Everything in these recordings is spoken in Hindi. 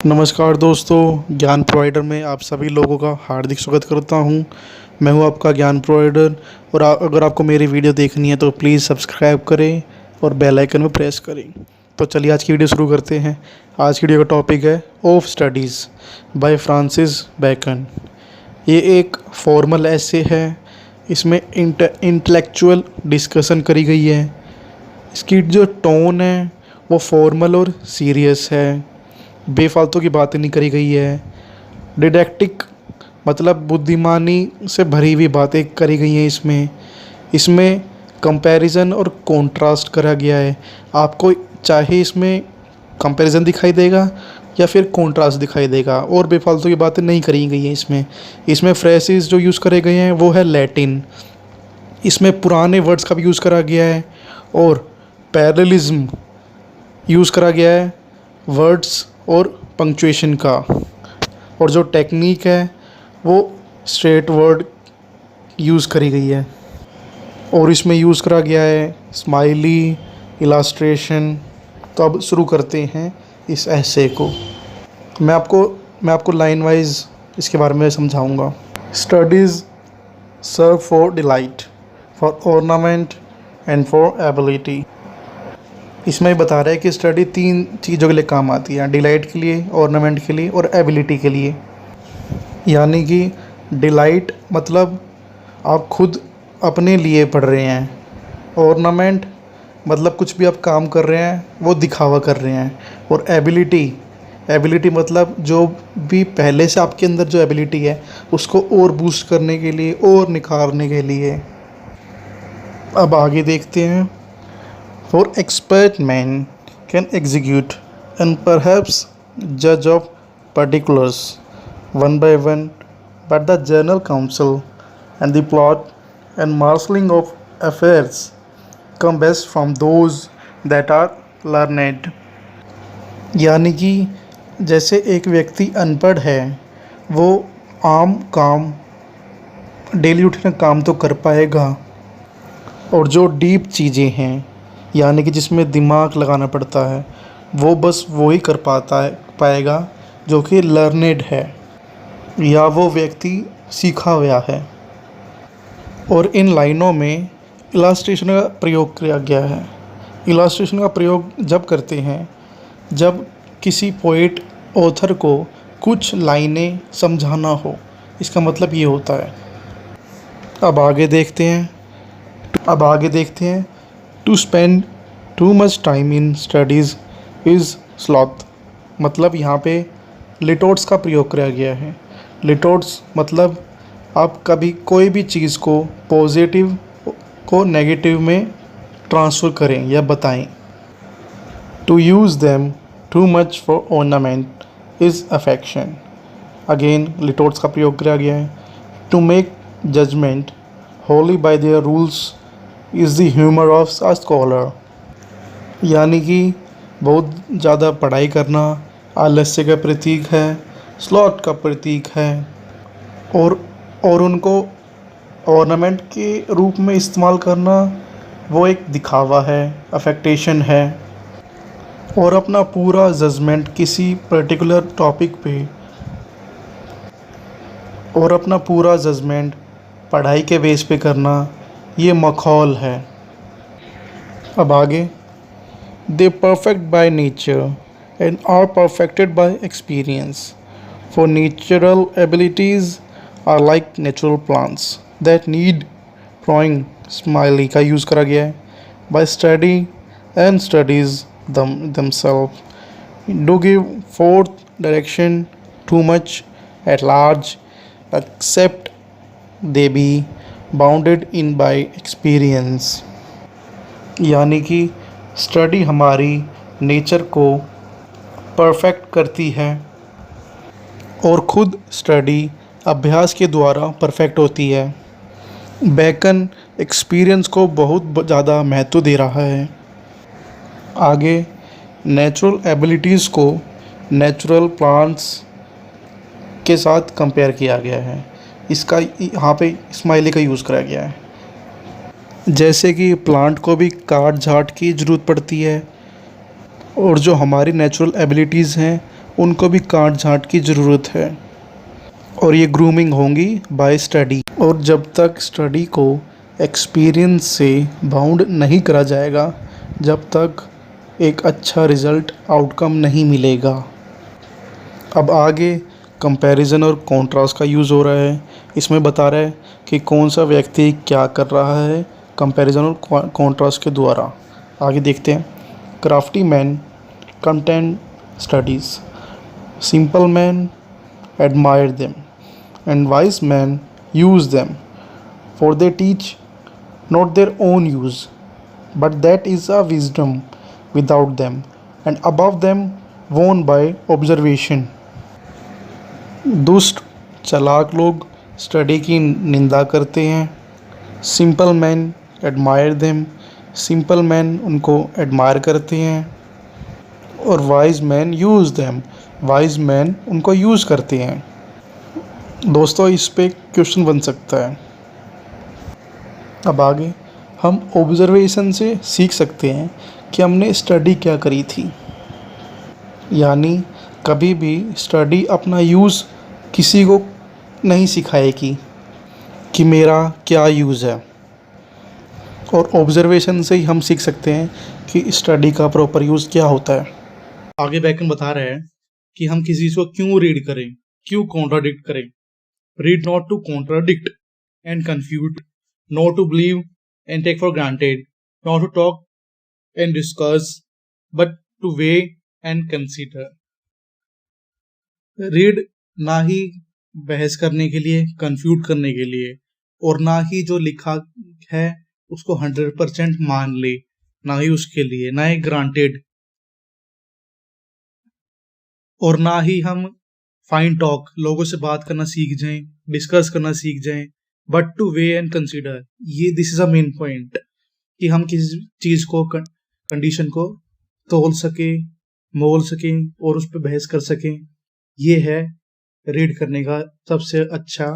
नमस्कार दोस्तों, ज्ञान प्रोवाइडर में आप सभी लोगों का हार्दिक स्वागत करता हूं। मैं हूं आपका ज्ञान प्रोवाइडर। और अगर आपको मेरी वीडियो देखनी है तो प्लीज़ सब्सक्राइब करें और बेल आइकन में प्रेस करें। तो चलिए आज की वीडियो शुरू करते हैं। आज की वीडियो का टॉपिक है of studies bye Francis bacon. ये एक फॉर्मल ऐसे है। इसमें इंटेलेक्चुअल डिस्कशन करी गई है। इसकी जो टोन है वो फॉर्मल और सीरियस है। बेफालतू की बातें नहीं करी गई है। डिडैक्टिक मतलब बुद्धिमानी से भरी हुई बातें करी गई हैं। इसमें कंपैरिजन और कंट्रास्ट करा गया है। आपको चाहे इसमें कंपैरिजन दिखाई देगा या फिर कंट्रास्ट दिखाई देगा, और बेफालतू की बातें नहीं करी गई हैं। इसमें फ्रेजेस जो यूज़ करे गए हैं वो है लैटिन। इसमें पुराने वर्ड्स का भी यूज़ करा गया है और पैरेललिज्म यूज़ करा गया है वर्ड्स और पंक्चुएशन का। और जो टेक्निक है वो स्ट्रेट वर्ड यूज़ करी गई है। और इसमें यूज़ करा गया है स्माइली, इलास्ट्रेशन। तो अब शुरू करते हैं इस ऐसे को। मैं आपको लाइन वाइज इसके बारे में समझाऊंगा। Studies serve for delight, for ornament and for ability. इसमें बता रहा है कि स्टडी 3 चीज़ों के लिए काम आती है: डिलाइट के लिए, ऑर्नामेंट के लिए और एबिलिटी के लिए। यानी कि डिलाइट मतलब आप खुद अपने लिए पढ़ रहे हैं। ऑर्नामेंट मतलब कुछ भी आप काम कर रहे हैं वो दिखावा कर रहे हैं। और एबिलिटी मतलब जो भी पहले से आपके अंदर जो एबिलिटी है उसको और बूस्ट करने के लिए और निखारने के लिए। अब आगे देखते हैं। For expert men can execute and perhaps judge of particulars one by one, but the general counsel and the plot and marshalling of affairs come best from those that are learned। यानी कि जैसे एक व्यक्ति अनपढ़ है वो आम काम, डेली रूटीन काम तो कर पाएगा, और जो डीप चीज़ें हैं यानी कि जिसमें दिमाग लगाना पड़ता है वो बस वो ही कर पाएगा जो कि लर्नेड है या वो व्यक्ति सीखा हुआ है। और इन लाइनों में इलास्ट्रेशन का प्रयोग किया गया है। इलास्ट्रेशन का प्रयोग जब करते हैं जब किसी पोइट ऑथर को कुछ लाइनें समझाना हो। इसका मतलब ये होता है। अब आगे देखते हैं। To spend too much time in studies is sloth. मतलब यहाँ पे लिटोट्स का प्रयोग किया गया है। लिटोट्स मतलब आप कभी कोई भी चीज़ को पॉजिटिव को नेगेटिव में ट्रांसफ़र करें या बताएं। To use them too much for ornament is affection. Again litotes का प्रयोग किया गया है। To make judgement wholly by their rules is the humour of a scholar. यानी कि बहुत ज़्यादा पढ़ाई करना आलस्य का प्रतीक है, स्लॉथ का प्रतीक है, और उनको ऑर्नामेंट के रूप में इस्तेमाल करना वो एक दिखावा है, अफेक्टेशन है। और अपना पूरा जजमेंट किसी पर्टिकुलर टॉपिक पे, और अपना पूरा जजमेंट पढ़ाई के बेस पे करना ये मखौल है। अब आगे। They perfect by nature and are perfected by experience. For natural abilities are like natural plants that need pruning। Smiley का यूज़ करा गया है। By study and studies themselves do give forth direction too much at large, except they be bounded in by experience। यानी कि स्टडी हमारी नेचर को परफेक्ट करती है और खुद स्टडी अभ्यास के द्वारा परफेक्ट होती है। बैकन एक्सपीरियंस को बहुत ज़्यादा महत्व दे रहा है। आगे नेचुरल एबिलिटीज़ को नेचुरल प्लांट्स के साथ कंपेयर किया गया है। इसका यहाँ पे स्माइली का यूज़ करा गया है। जैसे कि प्लांट को भी काट झाट की ज़रूरत पड़ती है, और जो हमारी नेचुरल एबिलिटीज़ हैं उनको भी काट छाँट की ज़रूरत है और ये ग्रूमिंग होंगी बाय स्टडी। और जब तक स्टडी को एक्सपीरियंस से बाउंड नहीं करा जाएगा, जब तक एक अच्छा रिज़ल्ट आउटकम नहीं मिलेगा। अब आगे कंपैरिजन और कॉन्ट्रास्ट का यूज़ हो रहा है। इसमें बता रहा है कि कौन सा व्यक्ति क्या कर रहा है कंपैरिजन और कॉन्ट्रास्ट के द्वारा। आगे देखते हैं। Crafty man content studies, simple man admire them and wise men use them, for they teach not their own use, but that is a wisdom without them, and above them won by observation. दुष्ट चालाक लोग स्टडी की निंदा करते हैं। Simple man admire them, simple man उनको एडमायर करते हैं। और wise man use them, wise man उनको यूज़ करते हैं। दोस्तों, इस पे क्वेश्चन बन सकता है। अब आगे हम ऑब्जर्वेशन से सीख सकते हैं कि हमने स्टडी क्या करी थी। यानी कभी भी स्टडी अपना यूज़ किसी को नहीं सिखाएगी कि मेरा क्या यूज़ है, और ऑब्जर्वेशन से ही हम सीख सकते हैं कि स्टडी का प्रॉपर यूज़ क्या होता है। आगे बैकन बता रहे हैं कि हम किसी चीज़ को क्यों रीड करें, क्यों कॉन्ट्राडिक्ट करें। Read not to contradict and confute, not to believe and take for granted, not to talk and discuss, but to weigh and consider. Read ना ही बहस करने के लिए, कंफ्यूट करने के लिए, और ना ही जो लिखा है उसको 100% मान ले, ना ही उसके लिए, ना ही ग्रांटेड, और ना ही हम फाइन टॉक, लोगों से बात करना सीख जाएं, डिस्कस करना सीख जाएं, but to weigh and consider. ये this is a main point कि हम किसी चीज को, कंडीशन को तोल सके, मोल सके और उस पर बहस कर सकें। ये है रीड करने का सबसे अच्छा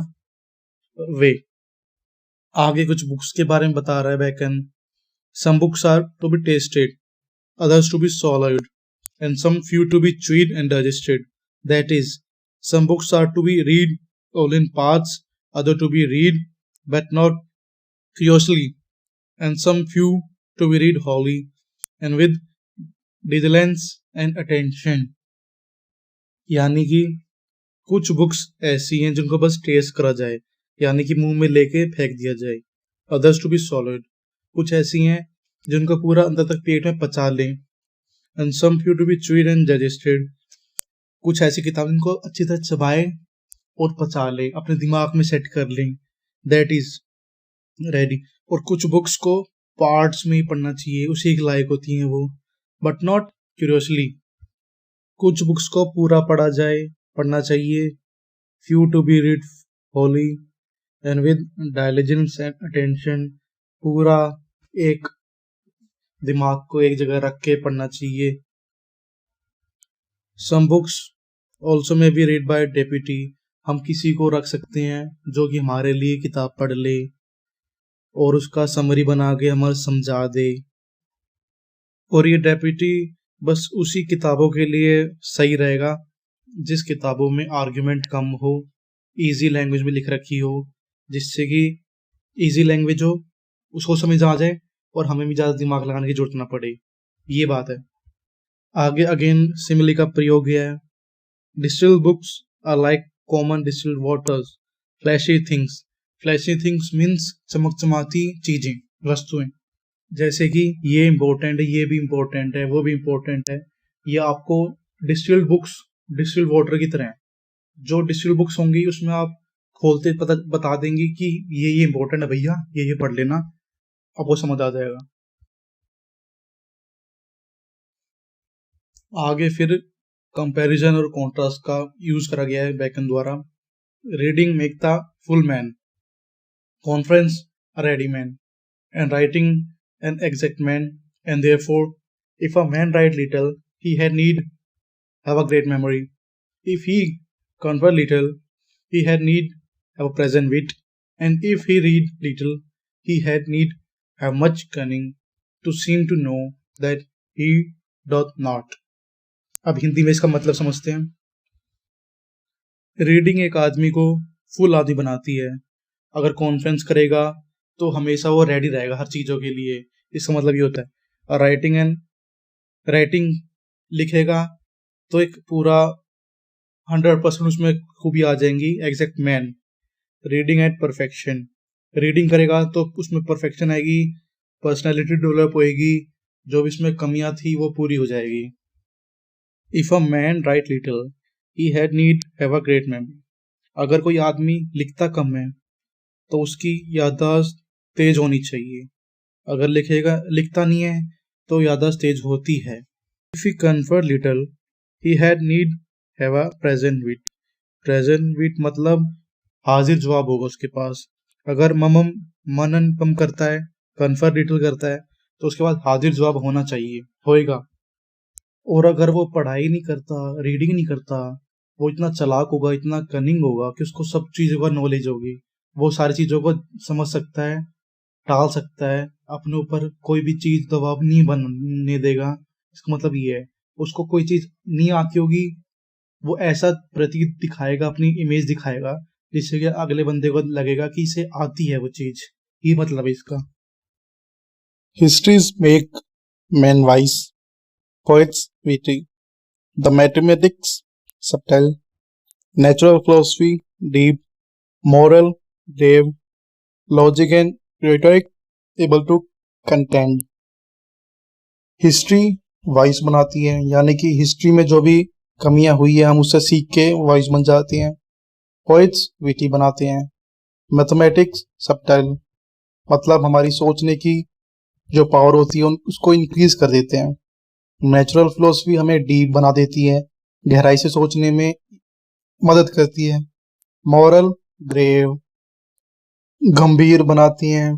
वे। आगे कुछ बुक्स के बारे में बता रहा है Bacon. Some books are to be tasted, others to be swallowed, and some few to be chewed and digested. That is, some books are to be read all in parts, other to be read but not curiously, and some few to be read wholly and with diligence and attention. यानी कि कुछ बुक्स ऐसी हैं जिनको बस टेस्ट करा जाए, यानी कि मुंह में लेके फेंक दिया जाए। others to be swallowed, कुछ ऐसी हैं जिनको पूरा अंदर तक पेट में पचा लें। and some few to be chewed and digested, कुछ ऐसी किताब जिनको अच्छी तरह चबाए और पचा ले, अपने दिमाग में सेट कर लें। That is ready. और कुछ बुक्स को पार्ट्स में ही पढ़ना चाहिए, उसी के लायक होती हैं वो, बट नॉट क्यूरियसली। कुछ बुक्स को पूरा पढ़ना चाहिए। Few to be read wholly and with diligence and attention, पूरा एक दिमाग को एक जगह रख के पढ़ना चाहिए। सम बुक्स ऑल्सो में बी रीड बाय डेप्यूटी, हम किसी को रख सकते हैं जो कि हमारे लिए किताब पढ़ ले और उसका समरी बना के हमें समझा दे। और ये डेप्यूटी बस उसी किताबों के लिए सही रहेगा जिस किताबों में आर्ग्यूमेंट कम हो, इजी लैंग्वेज में लिख रखी हो, जिससे कि इजी लैंग्वेज हो, उसको समझ आ जाए और हमें भी ज़्यादा दिमाग लगाने की जरूरत ना पड़े। ये बात है। आगे अगेन सिमिली का प्रयोग है। Distil books are like common distilled waters, flashy things. Flashy things means चमकचमाती चीजें, वस्तुएं, जैसे कि ये इंपॉर्टेंट है, ये भी इंपॉर्टेंट है, वो भी इंपॉर्टेंट है। ये आपको डिस्टिल्ड बुक्स डिस्टिल्ड वाटर की तरह है। जो डिस्टिल्ड बुक्स होंगी उसमें आप खोलते बता देंगे कि ये इंपॉर्टेंट है भैया, ये पढ़ लेना, आपको समझ आ जाएगा। आगे फिर कंपैरिजन और कॉन्ट्रास्ट का यूज करा गया है बैकन द्वारा। Reading make the full man, conference a ready man, and writing an exact man, and therefore if a man right little he had need have a great memory. If he convert little, he had need have a present wit, and if he read little, he had need have much cunning to seem to know that he doth not. अब हिंदी में इसका मतलब समझते हैं। रीडिंग एक आदमी को फुल आदमी बनाती है। अगर कॉन्फ्रेंस करेगा तो हमेशा वो रेडी रहेगा हर चीज़ों के लिए। इसका मतलब ये होता है। राइटिंग लिखेगा तो एक पूरा 100% उसमें खूबी आ जाएंगी। Exact man. Reading at perfection. Reading करेगा तो उसमें परफेक्शन आएगी, पर्सनैलिटी डेवलप होएगी, जो भी इसमें कमियां थी वो पूरी हो जाएगी। If a man right little he had need have a great memory. अगर कोई आदमी लिखता कम है तो उसकी याददाश्त तेज होनी चाहिए। अगर लिखता नहीं है तो याददाश्त तेज होती है। If he conferred little he had need have a present wit. Present wit मतलब हाजिर जवाब होगा उसके पास। अगर मनन कम करता है, कन्फर्ड लिटिल करता है, तो उसके बाद हाजिर जवाब होना चाहिए, होएगा। और अगर वो पढ़ाई नहीं करता, रीडिंग नहीं करता, वो इतना चालाक होगा, इतना कनिंग होगा कि उसको सब चीज़ों का नॉलेज होगी। वो सारी चीज़ों को समझ सकता है, टाल सकता है, अपने ऊपर कोई भी चीज़ दबाव नहीं बनने देगा। इसका मतलब ये है, उसको कोई चीज़ नहीं आती होगी, वो ऐसा प्रतीत दिखाएगा, अपनी इमेज दिखाएगा, जिससे कि अगले बंदे को लगेगा कि इसे आती है वो चीज़। ये मतलब है इसका। Histories make men wise, poets witty, the mathematics subtle, natural philosophy deep, moral grave, logic and rhetoric able to contend. History vice बनाती है, यानी कि हिस्ट्री में जो भी कमियां हुई है हम उससे सीख के वाइस बन जाते हैं। पोइट्स विटी बनाते हैं। मैथमेटिक्स सबटाइल मतलब हमारी सोचने की जो पावर होती है उसको इंक्रीज कर देते हैं। नेचुरल फिलोसफी हमें डीप बना देती है, गहराई से सोचने में मदद करती है। मॉरल ग्रेव गंभीर बनाती हैं।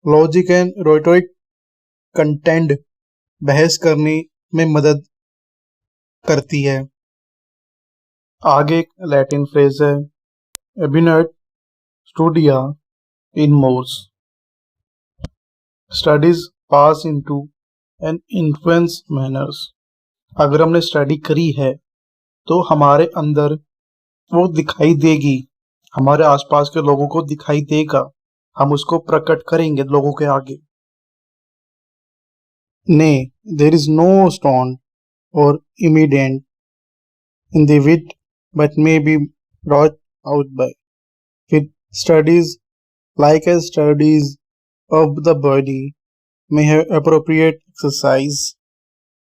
लॉजिक एंड रोटोरिक कंटेंड बहस करने में मदद करती है। आगे एक लैटिन फ्रेज है, एबिनेट स्टूडिया इन मोर्स, studies pass into an influence manners. अगर हमने स्टडी करी है तो हमारे अंदर वो दिखाई देगी, हमारे आसपास के लोगों को दिखाई देगा, हम उसको प्रकट करेंगे लोगों के आगे। Nay, there is no stone or immediate in the wit, but may be brought out by with studies like as studies of the body may have appropriate exercise.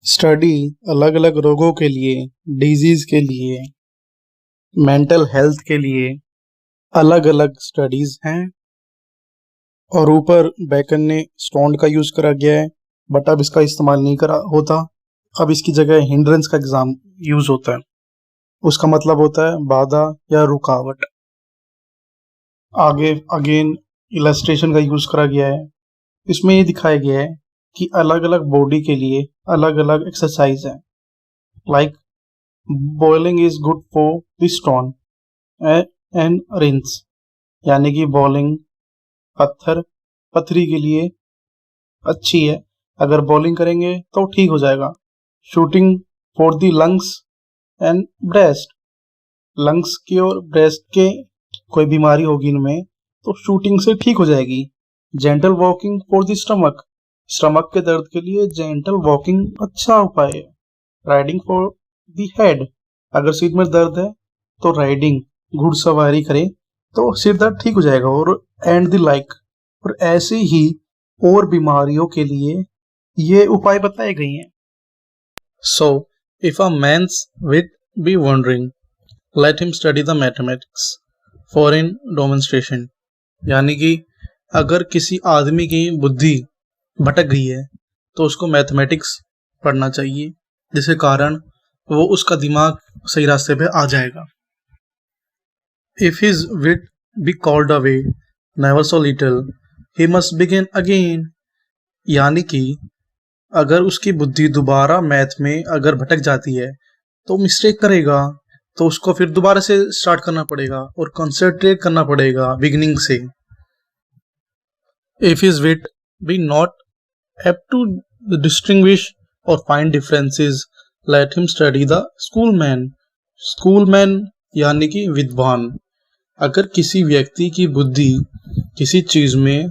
Study अलग अलग रोगों के लिए, डिजीज के लिए, मेंटल हेल्थ के लिए अलग अलग स्टडीज हैं। और ऊपर बैकन ने स्टोन का यूज करा गया है, बट अब इसका इस्तेमाल नहीं करा होता। अब इसकी जगह हिंड्रेंस का एग्जाम यूज होता है। उसका मतलब होता है बाधा या रुकावट। आगे अगेन इलस्ट्रेशन का यूज करा गया है। इसमें ये दिखाया गया है कि अलग अलग बॉडी के लिए अलग अलग एक्सरसाइज है। Like boiling is good for the stone and rinse, यानी कि बॉलिंग पथरी के लिए अच्छी है, अगर बॉलिंग करेंगे तो ठीक हो जाएगा। Shooting for the lungs and breast, lungs के और ब्रेस्ट के कोई बीमारी होगी इनमें तो शूटिंग से ठीक हो जाएगी। Gentle walking for the stomach, stomach के दर्द के लिए जेंटल वॉकिंग अच्छा उपाय है। राइडिंग फॉर द हेड, अगर सिर में दर्द है तो राइडिंग घुड़सवारी करें तो सिर दर्द ठीक हो जाएगा। और एंड द लाइक, और ऐसे ही और बीमारियों के लिए ये उपाय बताए गए हैं। So, if a man's wit be wandering, let him study the mathematics for in demonstration. यानी कि अगर किसी आदमी की बुद्धि भटक गई है तो उसको मैथमेटिक्स पढ़ना चाहिए, जिसके कारण वो उसका दिमाग सही रास्ते पे आ जाएगा। If his wit be called away, never so little, he must begin again. यानी कि अगर उसकी बुद्धि दोबारा मैथ में अगर भटक जाती है तो मिस्टेक करेगा, तो उसको फिर दोबारा से स्टार्ट करना पड़ेगा और कंसंट्रेट करना पड़ेगा बिगिनिंग से। If his wit be not apt to distinguish or find differences Let him study the schoolman. Schoolman यानी कि विद्वान। अगर किसी व्यक्ति की बुद्धि किसी चीज में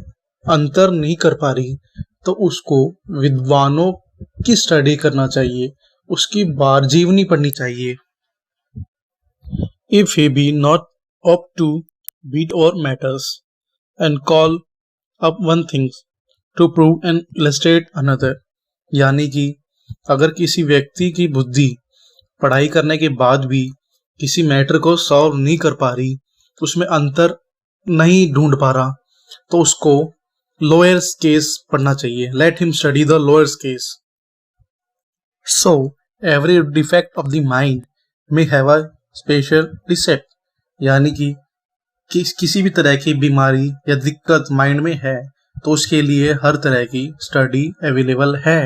अंतर नहीं कर पा रही तो उसको विद्वानों की स्टडी करना चाहिए, उसकी बारजीवनी पढ़नी चाहिए। If he be not up to beat or matters and call up one thing to prove and illustrate another, यानी कि अगर किसी व्यक्ति की बुद्धि पढ़ाई करने के बाद भी किसी मैटर को सॉल्व नहीं कर पा रही, उसमें अंतर नहीं ढूंढ पा रहा, तो उसको लोअर केस पढ़ना चाहिए। Let him study the lower case. So every defect of the mind may have a special receipt, यानी कि किसी भी तरह की बीमारी या दिक्कत माइंड में है तो उसके लिए हर तरह की स्टडी अवेलेबल है।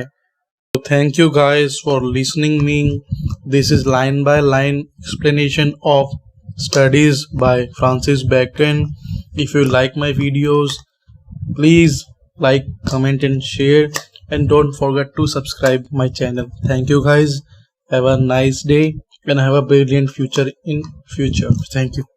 Thank you guys for listening me. This is line by line explanation of studies by Francis Bacon. If you like my videos, please like, comment and share, and don't forget to subscribe my channel. Thank you guys. Have a nice day and have a brilliant future in future. Thank you.